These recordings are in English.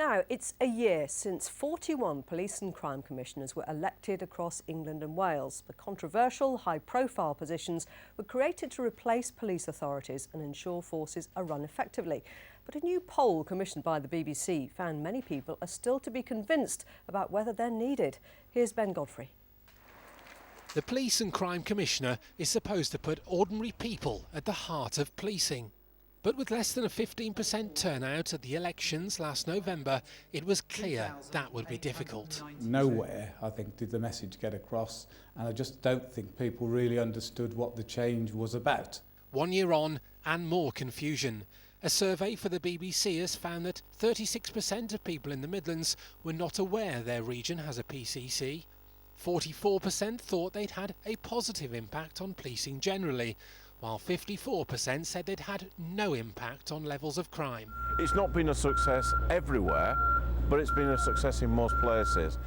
Now, it's a year since 41 police and crime commissioners were elected across England and Wales. The controversial, high-profile positions were created to replace police authorities and ensure forces are run effectively. But a new poll commissioned by the BBC found many people are still to be convinced about whether they're needed. Here's Ben Godfrey. The Police and Crime Commissioner is supposed to put ordinary people at the heart of policing. But with less than a 15% turnout at the elections last November, it was clear that would be difficult. Nowhere, I think, did the message get across, and I just don't think people really understood what the change was about. 1 year on, and more confusion. A survey for the BBC has found that 36% of people in the Midlands were not aware their region has a PCC. 44% thought they'd had a positive impact on policing generally, while 54% said they'd had no impact on levels of crime. It's not been a success everywhere, but it's been a success in most places.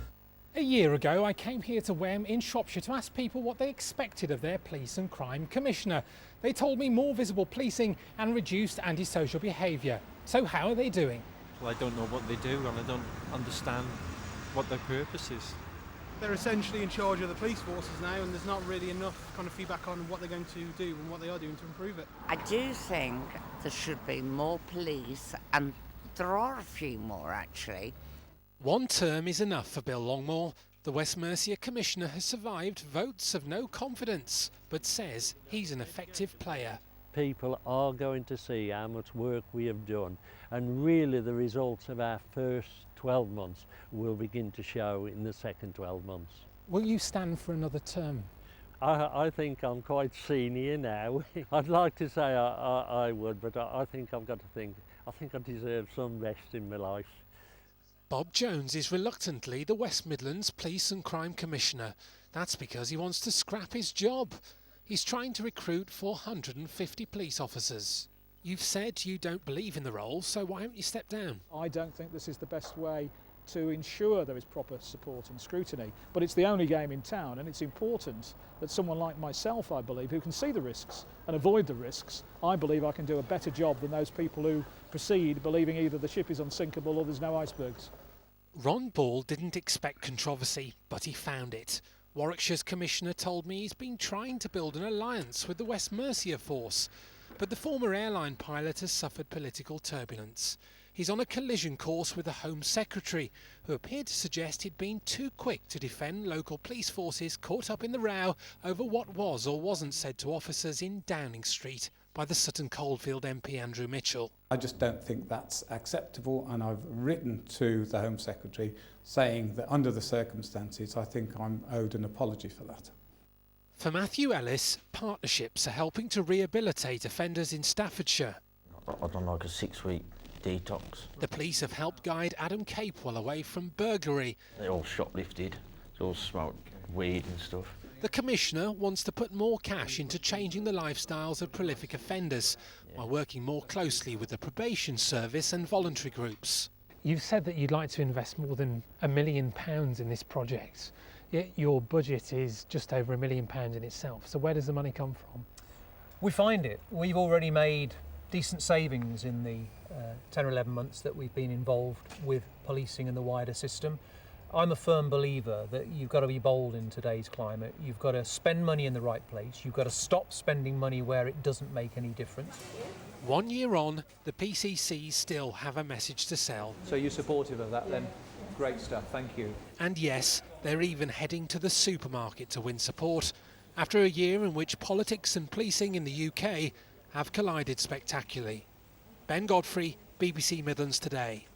A year ago, I came here to Wareham in Shropshire to ask people what they expected of their police and crime commissioner. They told me more visible policing and reduced antisocial behaviour. So how are they doing? Well, I don't know what they do and I don't understand what their purpose is. They're essentially in charge of the police forces now, and there's not really enough kind of feedback on what they're going to do and what they are doing to improve it. I do think there should be more police, and there are a few more actually. One term is enough for Bill Longmore. The West Mercia Commissioner has survived votes of no confidence, but says he's an effective player. People are going to see how much work we have done, and really the results of our first 12 months will begin to show in the second 12 months. Will you stand for another term? I think I'm quite senior now. I'd like to say I would, but I think I've got to think, I think I deserve some rest in my life. Bob Jones is reluctantly the West Midlands Police and Crime Commissioner. That's because he wants to scrap his job. He's trying to recruit 450 police officers. You've said you don't believe in the role, so why haven't you stepped down? I don't think this is the best way to ensure there is proper support and scrutiny. But it's the only game in town, and it's important that someone like myself, I believe, who can see the risks and avoid the risks, I believe I can do a better job than those people who proceed believing either the ship is unsinkable or there's no icebergs. Ron Ball didn't expect controversy, but he found it. Warwickshire's Commissioner told me he's been trying to build an alliance with the West Mercia force, but the former airline pilot has suffered political turbulence. He's on a collision course with the Home Secretary, who appeared to suggest he'd been too quick to defend local police forces caught up in the row over what was or wasn't said to officers in Downing Street by the Sutton Coldfield MP Andrew Mitchell. I just don't think that's acceptable, and I've written to the Home Secretary saying that under the circumstances I think I'm owed an apology for that. For Matthew Ellis, partnerships are helping to rehabilitate offenders in Staffordshire. I've done like a 6-week detox. The police have helped guide Adam Capewell away from burglary. They all shoplifted, they all smoked weed and stuff. The Commissioner wants to put more cash into changing the lifestyles of prolific offenders while working more closely with the probation service and voluntary groups. You've said that you'd like to invest more than £1 million in this project, yet your budget is just over £1 million in itself. So where does the money come from? We find it. We've already made decent savings in the 10 or 11 months that we've been involved with policing and the wider system. I'm a firm believer that you've got to be bold in today's climate. You've got to spend money in the right place. You've got to stop spending money where it doesn't make any difference. 1 year on, the PCCs still have a message to sell. So you're supportive of that then? Great stuff, thank you. And yes, they're even heading to the supermarket to win support, after a year in which politics and policing in the UK have collided spectacularly. Ben Godfrey, BBC Midlands Today.